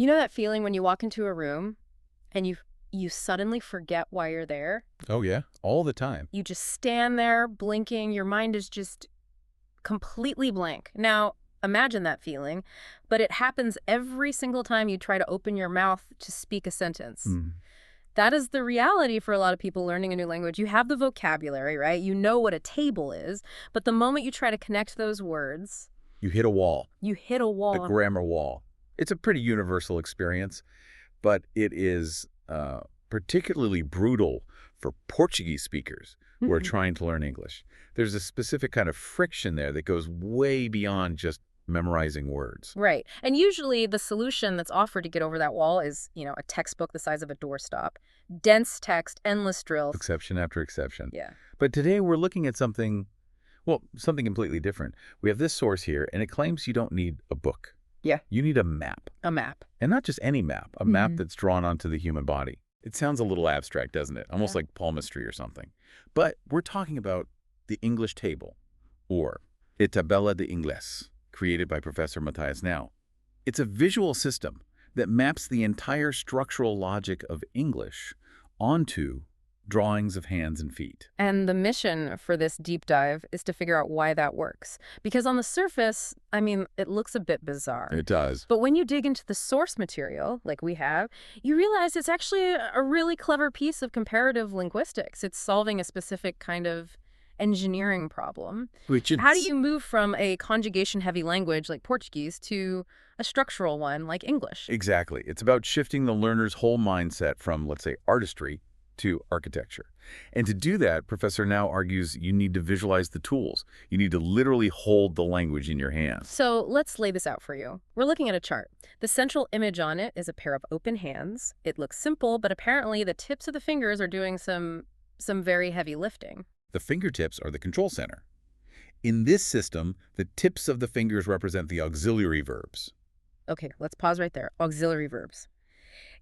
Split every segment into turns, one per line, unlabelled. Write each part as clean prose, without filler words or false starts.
You know that feeling when you walk into a room and you suddenly forget why you're there?
Oh, yeah? All the time.
You just stand there blinking, your mind is just completely blank. Now, imagine that feeling, but it happens every single time you try to open your mouth to speak a sentence.
Mm.
That is the reality for a lot of people learning a new language. You have the vocabulary, right? You know what a table is, but the moment you try to connect those words,
You hit a wall,
you hit a
the
wall.
grammar wall. It's a pretty universal experience, but it is particularly brutal for Portuguese speakers who are trying to learn English. There's a specific kind of friction there that goes way beyond just memorizing words.
Right. And usually the solution that's offered to get over that wall is, a textbook the size of a doorstop. Dense text, endless drills.
Exception after exception.
Yeah.
But today we're looking at something completely different. We have this source here, and it claims you don't need a book.
Yeah.
You need a map.
A map.
And not just any map, a map that's drawn onto the human body. It sounds a little abstract, doesn't it? Almost like palmistry or something. But we're talking about the English table, or a tabela de inglés, created by Professor Mathias now. It's a visual system that maps the entire structural logic of English onto drawings of hands and feet.
And the mission for this deep dive is to figure out why that works. Because on the surface, it looks a bit bizarre.
It does.
But when you dig into the source material, like we have, you realize it's actually a really clever piece of comparative linguistics. It's solving a specific kind of engineering problem. How do you move from a conjugation-heavy language like Portuguese to a structural one like English?
Exactly. It's about shifting the learner's whole mindset from, let's say, artistry to architecture. And to do that, Professor now argues you need to visualize the tools. You need to literally hold the language in your hands.
So let's lay this out for you. We're looking at a chart. The central image on it is a pair of open hands. It looks simple, but apparently the tips of the fingers are doing some very heavy lifting.
The fingertips are the control center. In this system, the tips of the fingers represent the auxiliary verbs.
Okay, let's pause right there. Auxiliary verbs.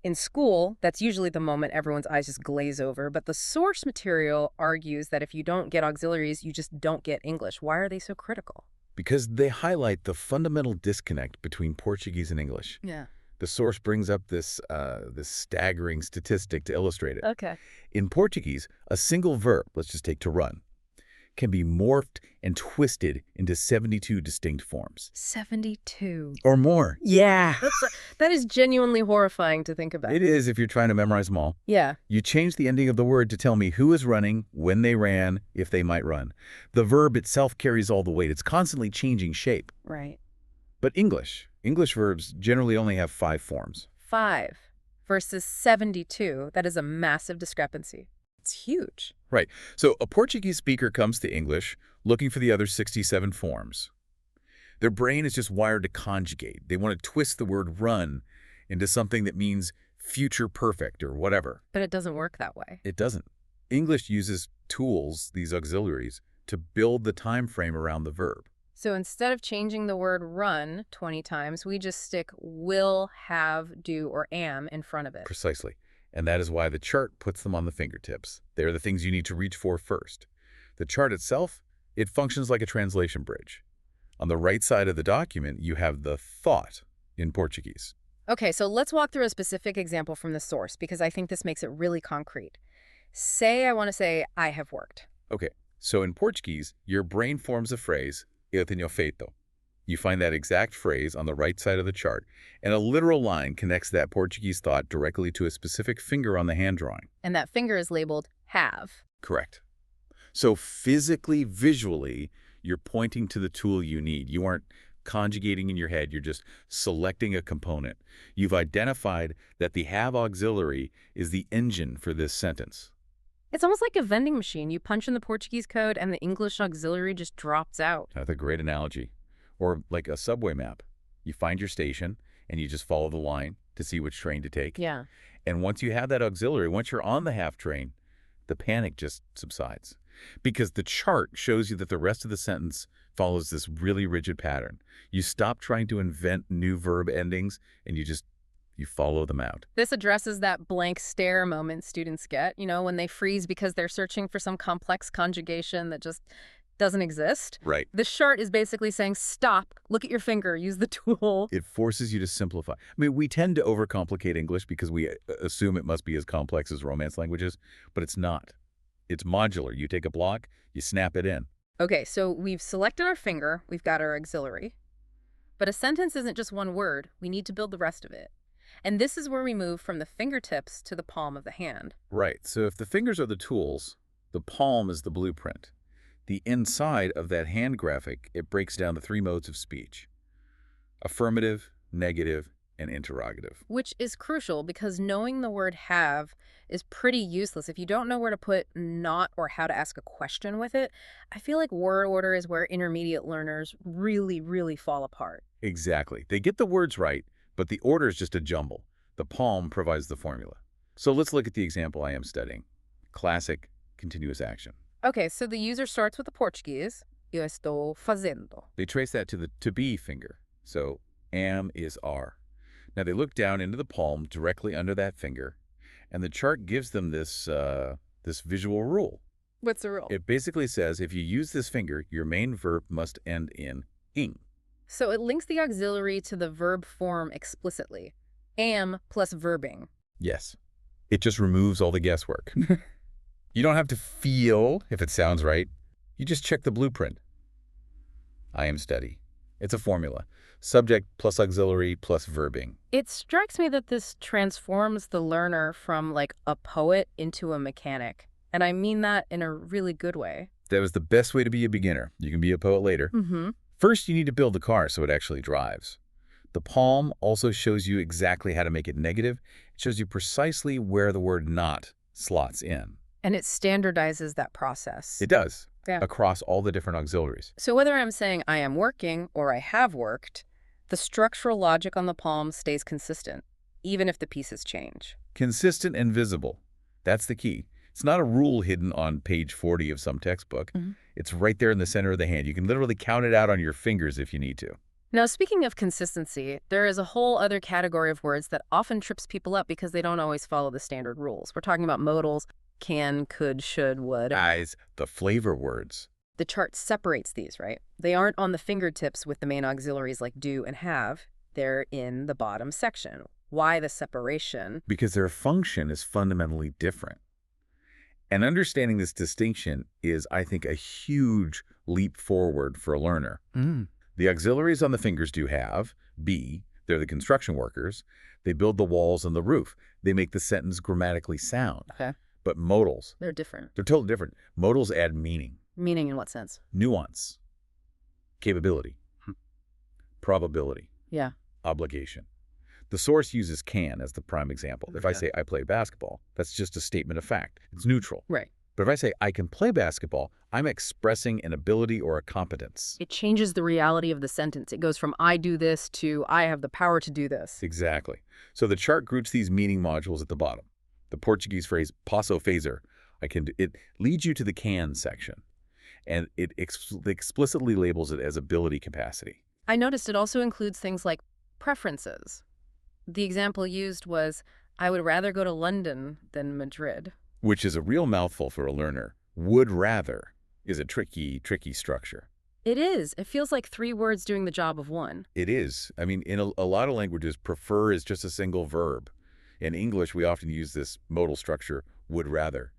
In school, that's usually the moment everyone's eyes just glaze over, but the source material argues that if you don't get auxiliaries, you just don't get English. Why are they so critical?
Because they highlight the fundamental disconnect between Portuguese and English.
Yeah.
The source brings up this staggering statistic to illustrate it.
Okay.
In Portuguese, a single verb, let's just take to run, can be morphed and twisted into 72 distinct forms.
72.
Or more.
Yeah. That is genuinely horrifying to think about.
It is if you're trying to memorize them all.
Yeah.
You change the ending of the word to tell me who is running, when they ran, if they might run. The verb itself carries all the weight. It's constantly changing shape.
Right.
But English verbs generally only have 5 forms.
5 versus 72. That is a massive discrepancy. It's huge.
Right. So a Portuguese speaker comes to English looking for the other 67 forms. Their brain is just wired to conjugate. They want to twist the word run into something that means future perfect or whatever.
But it doesn't work that way.
It doesn't. English uses tools, these auxiliaries, to build the time frame around the verb.
So instead of changing the word run 20 times, we just stick will, have, do, or am in front of it.
Precisely. And that is why the chart puts them on the fingertips. They're the things you need to reach for first. The chart itself, it functions like a translation bridge. On the right side of the document, you have the thought in Portuguese.
Okay, so let's walk through a specific example from the source because I think this makes it really concrete. Say I want to say, I have worked.
Okay, so in Portuguese, your brain forms a phrase, eu tenho feito. You find that exact phrase on the right side of the chart, and a literal line connects that Portuguese thought directly to a specific finger on the hand drawing.
And that finger is labeled have.
Correct. So physically, visually, you're pointing to the tool you need. You aren't conjugating in your head. You're just selecting a component. You've identified that the have auxiliary is the engine for this sentence.
It's almost like a vending machine. You punch in the Portuguese code and the English auxiliary just drops out.
That's a great analogy. Or like a subway map. You find your station and you just follow the line to see which train to take.
Yeah.
And once you have that auxiliary, once you're on the half train, the panic just subsides. Because the chart shows you that the rest of the sentence follows this really rigid pattern. You stop trying to invent new verb endings and you follow them out.
This addresses that blank stare moment students get, when they freeze because they're searching for some complex conjugation that just doesn't exist.
Right.
The chart is basically saying, stop, look at your finger, use the tool.
It forces you to simplify. I mean, we tend to overcomplicate English because we assume it must be as complex as Romance languages, but it's not. It's modular. You take a block, you snap it in.
Okay, so we've selected our finger, we've got our auxiliary. But a sentence isn't just one word. We need to build the rest of it. And this is where we move from the fingertips to the palm of the hand.
Right. So if the fingers are the tools, the palm is the blueprint. The inside of that hand graphic, it breaks down the three modes of speech: affirmative, negative, and interrogative.
Which is crucial because knowing the word have is pretty useless. If you don't know where to put not or how to ask a question with it, I feel like word order is where intermediate learners really, really fall apart.
Exactly. They get the words right, but the order is just a jumble. The palm provides the formula. So let's look at the example I am studying. Classic continuous action.
Okay, so the user starts with the Portuguese. Eu estou fazendo.
They trace that to the to be finger. So am is are. Now they look down into the palm directly under that finger, and the chart gives them this visual rule.
What's the rule?
It basically says if you use this finger, your main verb must end in ing.
So it links the auxiliary to the verb form explicitly. Am plus verbing.
Yes. It just removes all the guesswork. You don't have to feel if it sounds right. You just check the blueprint. I am study. It's a formula. Subject plus auxiliary plus verbing.
It strikes me that this transforms the learner from like a poet into a mechanic. And I mean that in a really good way.
That was the best way to be a beginner. You can be a poet later.
Mm-hmm.
First, you need to build the car so it actually drives. The palm also shows you exactly how to make it negative. It shows you precisely where the word not slots in.
And it standardizes that process.
It does.
Yeah.
Across all the different auxiliaries.
So whether I'm saying I am working or I have worked, the structural logic on the palm stays consistent, even if the pieces change.
Consistent and visible. That's the key. It's not a rule hidden on page 40 of some textbook.
Mm-hmm.
It's right there in the center of the hand. You can literally count it out on your fingers if you need to.
Now, speaking of consistency, there is a whole other category of words that often trips people up because they don't always follow the standard rules. We're talking about modals: can, could, should, would.
Guys, the flavor words.
The chart separates these, right? They aren't on the fingertips with the main auxiliaries like do and have. They're in the bottom section. Why the separation?
Because their function is fundamentally different. And understanding this distinction is, I think, a huge leap forward for a learner. The auxiliaries on the fingers do have, be, they're the construction workers. They build the walls and the roof. They make the sentence grammatically sound.
Okay.
But modals,
They're different.
they're totally different. Modals add meaning,
Meaning in what sense?
nuance, capability, probability,
Yeah.
obligation. The source uses can as the prime example. If I
Okay.
say I play basketball, that's just a statement of fact. It's neutral.
Right.
But if I say I can play basketball, I'm expressing an ability or a competence.
It changes the reality of the sentence. It goes from I do this to I have the power to do this.
Exactly. So the chart groups these meaning modules at the bottom. The Portuguese phrase posso fazer, it leads you to the can section, and it explicitly labels it as ability capacity.
I noticed it also includes things like preferences. The example used was, I would rather go to London than Madrid.
Which is a real mouthful for a learner. Would rather is a tricky structure.
It is. It feels like three words doing the job of one.
It is. I mean, in a lot of languages, prefer is just a single verb. In English, we often use this modal structure, would rather.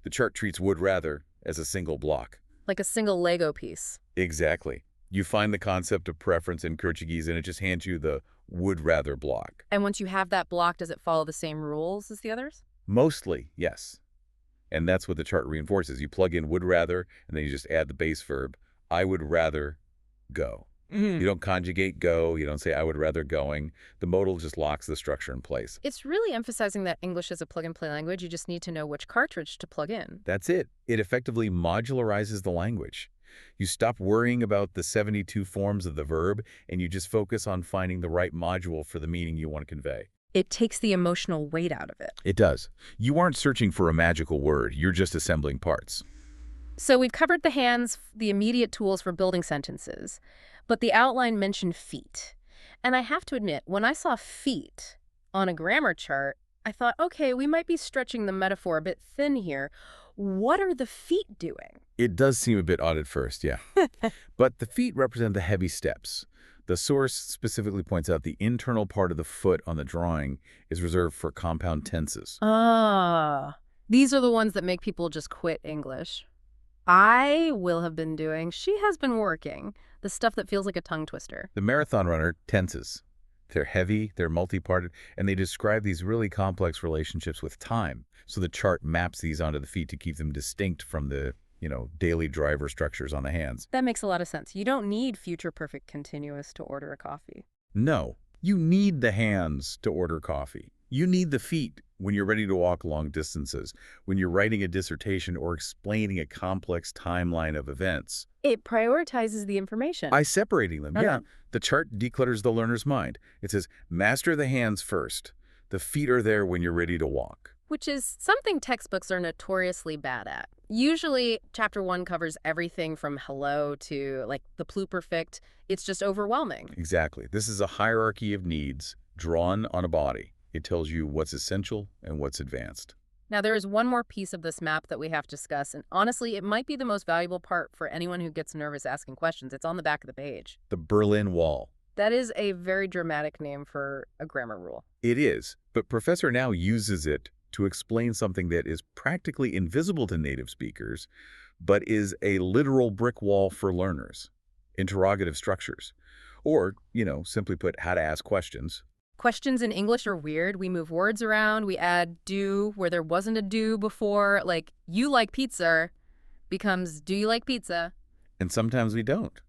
The chart treats would rather as a single block.
Like a single Lego piece.
Exactly. You find the concept of preference in Portuguese, and it just hands you the would rather block.
And once you have that block, does it follow the same rules as the others?
Mostly, yes. And that's what the chart reinforces. You plug in would rather, and then you just add the base verb. I would rather go. You don't conjugate go. You don't say I would rather going. The modal just locks the structure in place.
It's really emphasizing that English is a plug-and-play language. You just need to know which cartridge to plug in.
That's it. It effectively modularizes the language. You stop worrying about the 72 forms of the verb, and you just focus on finding the right module for the meaning you want to convey.
It takes the emotional weight out of it.
It does. You aren't searching for a magical word. You're just assembling parts.
So we've covered the hands, the immediate tools for building sentences, but the outline mentioned feet. And I have to admit, when I saw feet on a grammar chart, I thought, okay, we might be stretching the metaphor a bit thin here. What are the feet doing?
It does seem a bit odd at first, yeah. But the feet represent the heavy steps. The source specifically points out the internal part of the foot on the drawing is reserved for compound tenses.
Ah, these are the ones that make people just quit English. I will have been doing, she has been working, the stuff that feels like a tongue twister.
The marathon runner, tenses. They're heavy, they're multi-parted, and they describe these really complex relationships with time. So the chart maps these onto the feet to keep them distinct from the, daily driver structures on the hands.
That makes a lot of sense. You don't need future perfect continuous to order a coffee.
No, you need the hands to order coffee. You need the feet when you're ready to walk long distances, when you're writing a dissertation or explaining a complex timeline of events.
It prioritizes the information.
By separating them,
Okay.
yeah. The chart declutters the learner's mind. It says, master the hands first. The feet are there when you're ready to walk.
Which is something textbooks are notoriously bad at. Usually, chapter 1 covers everything from hello to, like, the pluperfect. It's just overwhelming.
Exactly. This is a hierarchy of needs drawn on a body. It tells you what's essential and what's advanced.
Now, there is one more piece of this map that we have to discuss, and honestly, it might be the most valuable part for anyone who gets nervous asking questions. It's on the back of the page.
The Berlin Wall.
That is a very dramatic name for a grammar rule.
It is, but Professor now uses it to explain something that is practically invisible to native speakers, but is a literal brick wall for learners. Interrogative structures. Or, simply put, how to ask questions.
Questions in English are weird. We move words around. We add do where there wasn't a do before. Like, you like pizza becomes do you like pizza?
And sometimes we don't.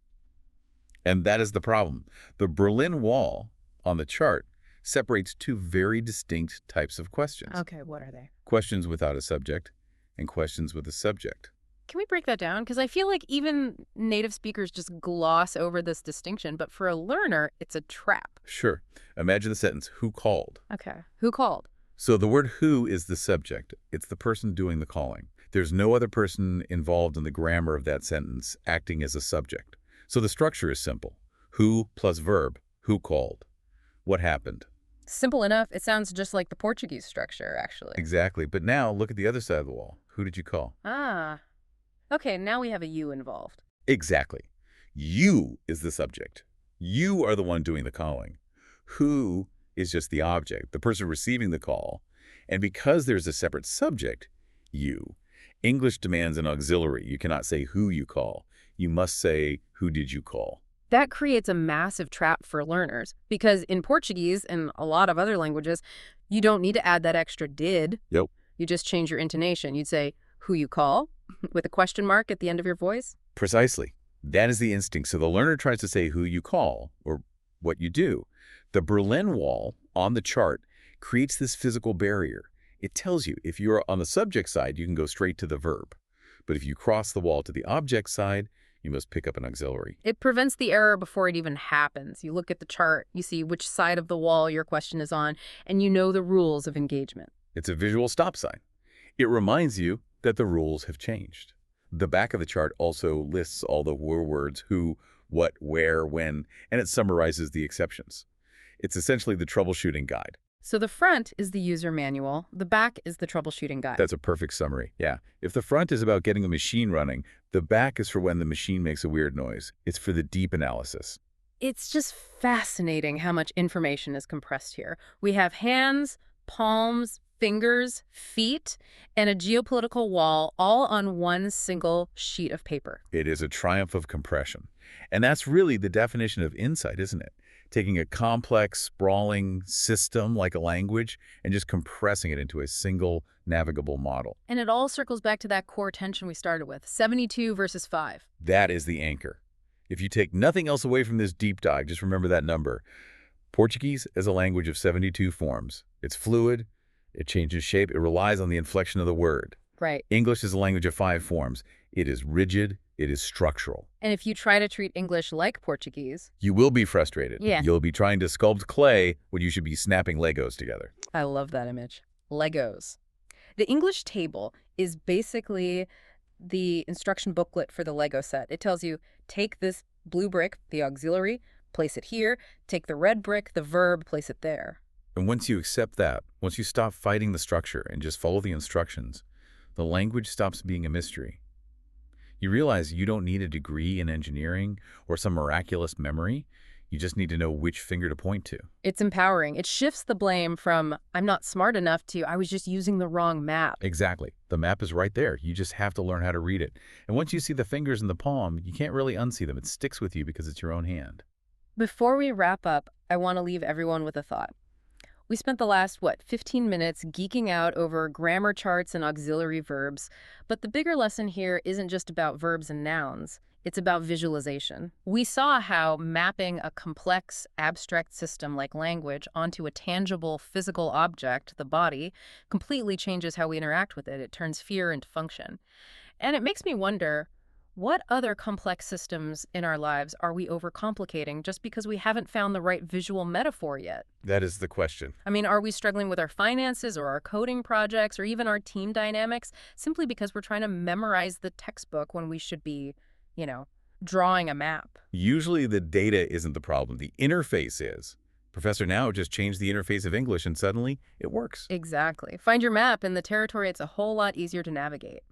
And that is the problem. The Berlin Wall on the chart separates two very distinct types of questions.
Okay, what are they?
Questions without a subject and questions with a subject.
Can we break that down? Because I feel like even native speakers just gloss over this distinction, but for a learner, it's a trap.
Sure. Imagine the sentence, who called?
Okay. Who called?
So the word who is the subject. It's the person doing the calling. There's no other person involved in the grammar of that sentence acting as a subject. So the structure is simple. Who plus verb. Who called? What happened?
Simple enough. It sounds just like the Portuguese structure, actually.
Exactly. But now look at the other side of the wall. Who did you call?
Ah. Okay, now we have a you involved.
Exactly. You is the subject. You are the one doing the calling. Who is just the object, the person receiving the call. And because there's a separate subject, you, English demands an auxiliary. You cannot say who you call. You must say who did you call.
That creates a massive trap for learners because in Portuguese and a lot of other languages, you don't need to add that extra did.
Yep.
You just change your intonation. You'd say who you call with a question mark at the end of your voice.
Precisely. That is the instinct. So the learner tries to say who you call or what you do. The Berlin Wall on the chart creates this physical barrier. It tells you if you're on the subject side, you can go straight to the verb. But if you cross the wall to the object side, you must pick up an auxiliary.
It prevents the error before it even happens. You look at the chart, you see which side of the wall your question is on, and you know the rules of engagement.
It's a visual stop sign. It reminds you that the rules have changed. The back of the chart also lists all the words who, what, where, when, and it summarizes the exceptions. It's essentially the troubleshooting guide.
So the front is the user manual. The back is the troubleshooting guide.
That's a perfect summary. Yeah. If the front is about getting a machine running, the back is for when the machine makes a weird noise. It's for the deep analysis.
It's just fascinating how much information is compressed here. We have hands, palms, fingers, feet, and a geopolitical wall all on one single sheet of paper.
It is a triumph of compression. And that's really the definition of insight, isn't it? Taking a complex, sprawling system like a language and just compressing it into a single navigable model.
And it all circles back to that core tension we started with, 72 versus 5.
That is the anchor. If you take nothing else away from this deep dive, just remember that number. Portuguese is a language of 72 forms. It's fluid, it changes shape, it relies on the inflection of the word.
Right.
English is a language of 5 forms. It is rigid, it is structural.
And if you try to treat English like Portuguese,
you will be frustrated.
Yeah.
You'll be trying to sculpt clay when you should be snapping Legos together.
I love that image. Legos. The English table is basically the instruction booklet for the Lego set. It tells you, take this blue brick, the auxiliary, place it here. Take the red brick, the verb, place it there.
And once you accept that, once you stop fighting the structure and just follow the instructions, The language stops being a mystery. You realize you don't need a degree in engineering or some miraculous memory. You just need to know which finger to point to.
It's empowering. It shifts the blame from, I'm not smart enough, to, I was just using the wrong map.
Exactly. The map is right there. You just have to learn how to read it. And once you see the fingers in the palm, you can't really unsee them. It sticks with you because it's your own hand.
Before we wrap up, I want to leave everyone with a thought. We spent the last, 15 minutes geeking out over grammar charts and auxiliary verbs, but the bigger lesson here isn't just about verbs and nouns. It's about visualization. We saw how mapping a complex, abstract system like language onto a tangible, physical object, the body, completely changes how we interact with it. It turns fear into function. And it makes me wonder, what other complex systems in our lives are we overcomplicating just because we haven't found the right visual metaphor yet?
That is the question.
I mean, are we struggling with our finances or our coding projects or even our team dynamics simply because we're trying to memorize the textbook when we should be, drawing a map?
Usually the data isn't the problem. The interface is. Professor Now just changed the interface of English and suddenly it works.
Exactly. Find your map in the territory it's a whole lot easier to navigate.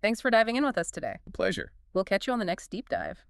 Thanks for diving in with us today.
Pleasure.
We'll catch you on the next deep dive.